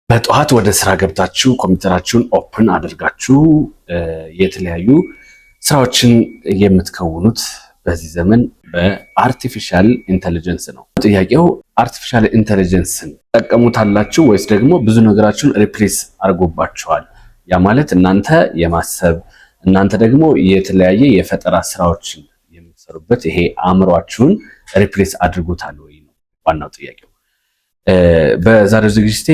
በጠዋት ወደ ስራ ገብታችሁ ኮምፒውተራችሁን ኦፕን አድርጋችሁ የተለያዩ ስራዎችን የምትከውኑት በዚህ ዘመን በአርቲፊሻል ኢንተለጀንስ ነው። ጥያቄው አርቲፊሻል ኢንተለጀንስን ተጠቀሙታላችሁ ወይስ ደግሞ ብዙ ነገራችሁን ሪፕሌስ አድርጎባችኋል? ያ ማለት እናንተ የማሰብ እናንተ ደግሞ የተለያየ የፈጠራ ስራዎችን የምትሰሩበት ይሄ አእምሯችሁን ሪፕሌስ አድርጎታል ወይ ነው ዋናው ጥያቄው። በዛሬው ዝግጅቴ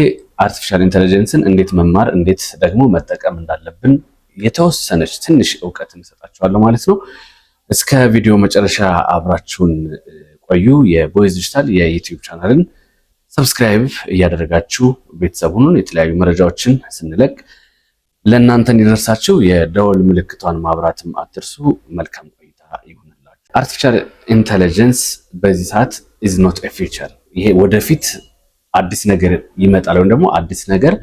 አርቲፊሻል ኢንተለጀንስን እንዴት መማር እንዴት ደግሞ መጠቀም እንዳለብን የተወሰነች ትንሽ እውቀት እንሰጣችኋለሁ ማለት ነው። እስከ ቪዲዮ መጨረሻ አብራችሁን ቆዩ። የቦይዝ ዲጂታል የዩቲዩብ ቻናልን ሰብስክራይብ እያደረጋችሁ ቤተሰብ ሁኑን። የተለያዩ መረጃዎችን ስንለቅ ለእናንተ እንዲደርሳችሁ የደወል ምልክቷን ማብራትም አትርሱ። መልካም ቆይታ ይሁንላችሁ። አርቲፊሻል ኢንተለጀንስ በዚህ ሰዓት ኢዝ ኖት ኤ ፊውቸር። ይሄ ወደፊት አዲስ ነገር ይመጣል ወይም ደግሞ አዲስ ነገር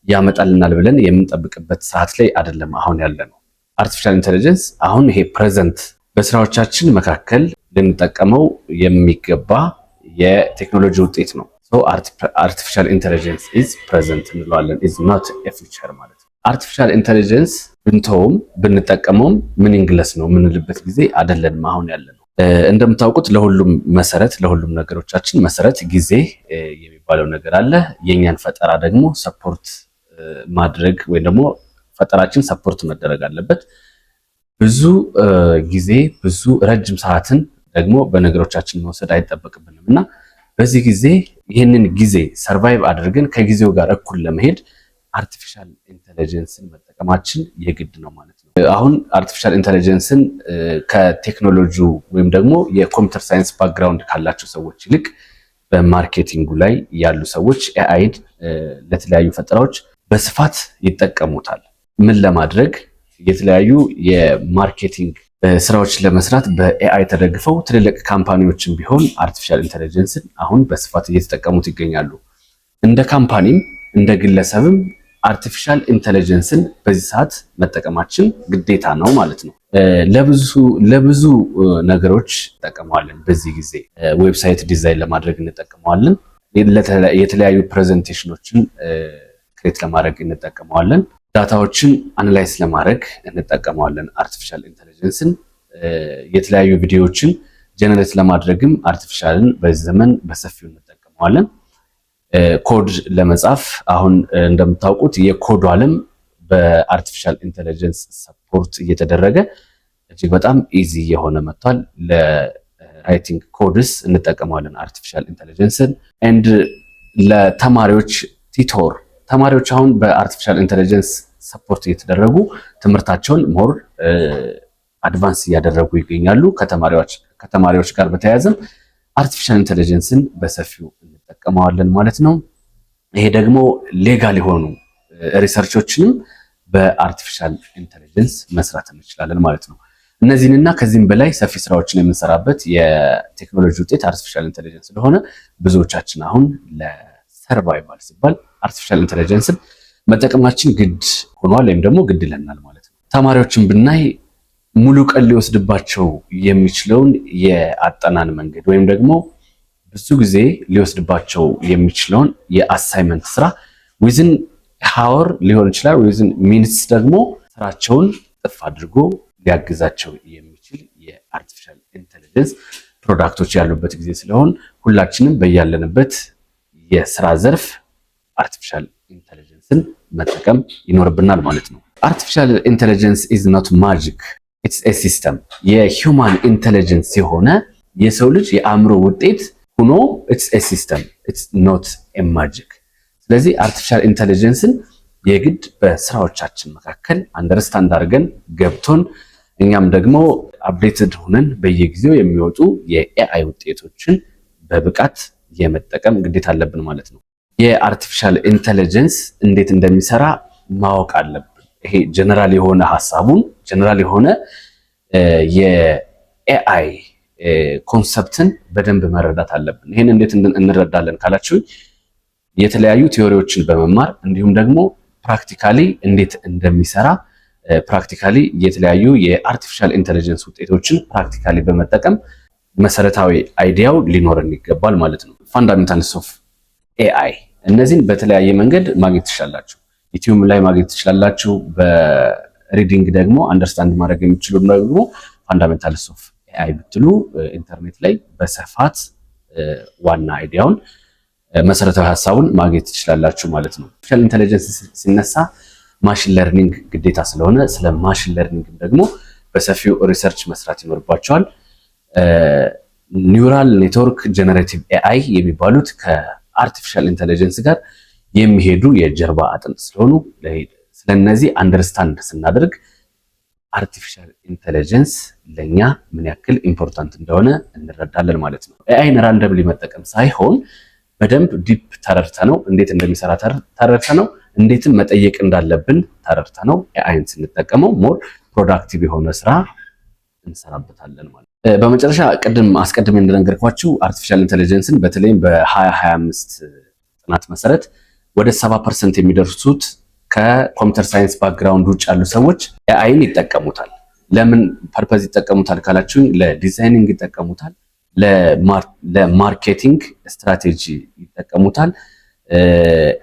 ያመጣልናል ብለን የምንጠብቅበት ሰዓት ላይ አይደለም አሁን ያለ ነው። አርቲፊሻል ኢንተለጀንስ አሁን ይሄ ፕሬዘንት በስራዎቻችን መካከል ልንጠቀመው የሚገባ የቴክኖሎጂ ውጤት ነው። አርቲፊሻል ኢንተለጀንስ ኢዝ ፕሬዘንት እንለዋለን፣ ኢዝ ኖት ኤ ፊውቸር ማለት ነው። አርቲፊሻል ኢንተለጀንስ ብንተውም ብንጠቀመውም ሚኒንግለስ ነው የምንልበት ጊዜ አይደለም አሁን ያለ ነው። እንደምታውቁት ለሁሉም መሰረት ለሁሉም ነገሮቻችን መሰረት ጊዜ የሚባለው ነገር አለ። የኛን ፈጠራ ደግሞ ሰፖርት ማድረግ ወይም ደግሞ ፈጠራችን ሰፖርት መደረግ አለበት። ብዙ ጊዜ ብዙ ረጅም ሰዓትን ደግሞ በነገሮቻችን መውሰድ አይጠበቅብንም እና በዚህ ጊዜ ይህንን ጊዜ ሰርቫይቭ አድርገን ከጊዜው ጋር እኩል ለመሄድ አርቲፊሻል ኢንተለጀንስን መጠቀማችን የግድ ነው ማለት ነው። አሁን አርቲፊሻል ኢንተለጀንስን ከቴክኖሎጂው ወይም ደግሞ የኮምፒውተር ሳይንስ ባክግራውንድ ካላቸው ሰዎች ይልቅ በማርኬቲንጉ ላይ ያሉ ሰዎች ኤአይን ለተለያዩ ፈጠራዎች በስፋት ይጠቀሙታል። ምን ለማድረግ? የተለያዩ የማርኬቲንግ ስራዎች ለመስራት በኤአይ ተደግፈው ትልልቅ ካምፓኒዎችን ቢሆን አርቲፊሻል ኢንተለጀንስን አሁን በስፋት እየተጠቀሙት ይገኛሉ። እንደ ካምፓኒም እንደ ግለሰብም አርቲፊሻል ኢንተለጀንስን በዚህ ሰዓት መጠቀማችን ግዴታ ነው ማለት ነው። ለብዙ ነገሮች እንጠቀመዋለን። በዚህ ጊዜ ዌብሳይት ዲዛይን ለማድረግ እንጠቀመዋለን። የተለያዩ ፕሬዘንቴሽኖችን ክሬት ለማድረግ እንጠቀመዋለን። ዳታዎችን አናላይዝ ለማድረግ እንጠቀመዋለን አርቲፊሻል ኢንተለጀንስን። የተለያዩ ቪዲዮዎችን ጀነሬት ለማድረግም አርቲፊሻልን በዚህ ዘመን በሰፊው እንጠቀመዋለን። ኮድ ለመጻፍ አሁን እንደምታውቁት የኮድ ዓለም በአርቲፊሻል ኢንተለጀንስ ሰፖርት እየተደረገ እጅግ በጣም ኢዚ የሆነ መጥቷል። ለራይቲንግ ኮድስ እንጠቀመዋለን አርቲፊሻል ኢንተለጀንስን። ኤንድ ለተማሪዎች ቲቶር ተማሪዎች አሁን በአርቲፊሻል ኢንተለጀንስ ሰፖርት እየተደረጉ ትምህርታቸውን ሞር አድቫንስ እያደረጉ ይገኛሉ። ከተማሪዎች ጋር በተያያዘም አርቲፊሻል ኢንተለጀንስን በሰፊው እንጠቀመዋለን ማለት ነው። ይሄ ደግሞ ሌጋል የሆኑ ሪሰርቾችንም በአርቲፊሻል ኢንተለጀንስ መስራት እንችላለን ማለት ነው። እነዚህንና ከዚህም በላይ ሰፊ ስራዎችን የምንሰራበት የቴክኖሎጂ ውጤት አርቲፊሻል ኢንተለጀንስ ስለሆነ ብዙዎቻችን አሁን ለሰርቫይቫል ሲባል አርቲፊሻል ኢንተለጀንስን መጠቀማችን ግድ ሆኗል ወይም ደግሞ ግድ ይለናል ማለት ነው። ተማሪዎችን ብናይ ሙሉ ቀን ሊወስድባቸው የሚችለውን የአጠናን መንገድ ወይም ደግሞ ብዙ ጊዜ ሊወስድባቸው የሚችለውን የአሳይመንት ስራ ዊዝን ሃወር ሊሆን ይችላል፣ ዊዝን ሚኒትስ ደግሞ ስራቸውን ጥፍ አድርጎ ሊያግዛቸው የሚችል የአርቲፊሻል ኢንተለጀንስ ፕሮዳክቶች ያሉበት ጊዜ ስለሆን ሁላችንም በያለንበት የስራ ዘርፍ አርቲፊሻል ኢንተለጀንስን መጠቀም ይኖርብናል ማለት ነው። አርቲፊሻል ኢንተለጀንስ ኢዝ ኖት ማጂክ ኢትስ ኤ ሲስተም። የሂውማን ኢንተለጀንስ የሆነ የሰው ልጅ የአእምሮ ውጤት ሆኖ ኢትስ ኤ ሲስተም ኢትስ ኖት ኤ ማጂክ። ስለዚህ አርቲፊሻል ኢንተለጀንስን የግድ በስራዎቻችን መካከል አንደርስታንድ አድርገን ገብቶን እኛም ደግሞ አፕዴትድ ሆነን በየጊዜው የሚወጡ የኤአይ ውጤቶችን በብቃት የመጠቀም ግዴታ አለብን ማለት ነው። የአርቲፊሻል ኢንተለጀንስ እንዴት እንደሚሰራ ማወቅ አለብን። ይሄ ጀነራል የሆነ ሐሳቡን ጀነራል የሆነ የኤአይ ኮንሰፕትን በደንብ መረዳት አለብን። ይሄን እንዴት እንረዳለን ካላችሁ የተለያዩ ቲዮሪዎችን በመማር እንዲሁም ደግሞ ፕራክቲካሊ እንዴት እንደሚሰራ ፕራክቲካሊ የተለያዩ የአርቲፊሻል ኢንተለጀንስ ውጤቶችን ፕራክቲካሊ በመጠቀም መሰረታዊ አይዲያው ሊኖረን ይገባል ማለት ነው። ፋንዳሜንታልስ ኦፍ ኤአይ እነዚህን በተለያየ መንገድ ማግኘት ትችላላችሁ። ዩቲዩብ ላይ ማግኘት ትችላላችሁ። በሪዲንግ ደግሞ አንደርስታንድ ማድረግ የምትችሉ ደግሞ ፋንዳሜንታልስ ኦፍ ኤአይ ብትሉ ኢንተርኔት ላይ በስፋት ዋና አይዲያውን መሰረታዊ ሀሳቡን ማግኘት ትችላላችሁ ማለት ነው። አርቲፊሻል ኢንተለጀንስ ሲነሳ ማሽን ለርኒንግ ግዴታ ስለሆነ ስለ ማሽን ለርኒንግ ደግሞ በሰፊው ሪሰርች መስራት ይኖርባቸዋል። ኒውራል ኔትወርክ ጀነሬቲቭ ኤአይ የሚባሉት ከአርቲፊሻል ኢንተለጀንስ ጋር የሚሄዱ የጀርባ አጥንት ስለሆኑ ስለነዚህ አንደርስታንድ ስናደርግ አርቲፊሻል ኢንተለጀንስ ለኛ ምን ያክል ኢምፖርታንት እንደሆነ እንረዳለን ማለት ነው። ኤአይን ራንደምሊ መጠቀም ሳይሆን በደንብ ዲፕ ተረድተነው እንዴት እንደሚሰራ ተረድተነው እንዴትም መጠየቅ እንዳለብን ተረድተነው ኤአይን ስንጠቀመው ሞር ፕሮዳክቲቭ የሆነ ስራ እንሰራበታለን ማለት ነው። በመጨረሻ አስቀድሜ እንደነገርኳችሁ አርቲፊሻል ኢንተለጀንስን በተለይም በ2025 ጥናት መሰረት ወደ 70% የሚደርሱት ከኮምፒውተር ሳይንስ ባክግራውንድ ውጭ ያሉ ሰዎች ኤአይን ይጠቀሙታል። ለምን ፐርፐዝ ይጠቀሙታል ካላችሁኝ፣ ለዲዛይኒንግ ይጠቀሙታል፣ ለማርኬቲንግ ስትራቴጂ ይጠቀሙታል፣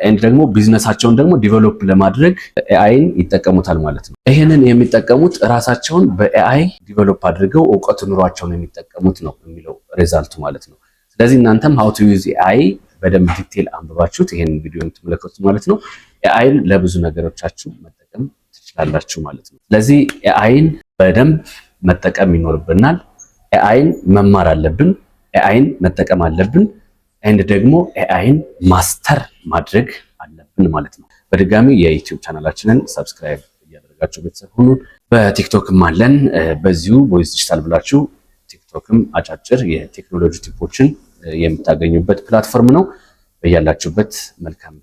ኤንድ ደግሞ ቢዝነሳቸውን ደግሞ ዲቨሎፕ ለማድረግ ኤአይን ይጠቀሙታል ማለት ነው። ይሄንን የሚጠቀሙት ራሳቸውን በኤአይ ዲቨሎፕ አድርገው እውቀት ኑሯቸውን የሚጠቀሙት ነው የሚለው ሪዛልቱ ማለት ነው። ስለዚህ እናንተም ሃው ቱ ዩዝ ኤአይ በደንብ ዲቴል አንብባችሁት ይሄንን ቪዲዮ የምትመለከቱት ማለት ነው ኤአይን ለብዙ ነገሮቻችሁ መጠቀም ትችላላችሁ ማለት ነው። ስለዚህ ኤአይን በደንብ መጠቀም ይኖርብናል። ኤአይን መማር አለብን። ኤአይን መጠቀም አለብን። ኤንድ ደግሞ ኤአይን ማስተር ማድረግ አለብን ማለት ነው። በድጋሚ የዩቲዩብ ቻናላችንን ሰብስክራይብ እያደረጋችሁ ቤተሰብ ሁኑ። በቲክቶክም አለን። በዚሁ ቮይስ ዲጂታል ብላችሁ ቲክቶክም አጫጭር የቴክኖሎጂ ቲፖችን የምታገኙበት ፕላትፎርም ነው። በያላችሁበት መልካም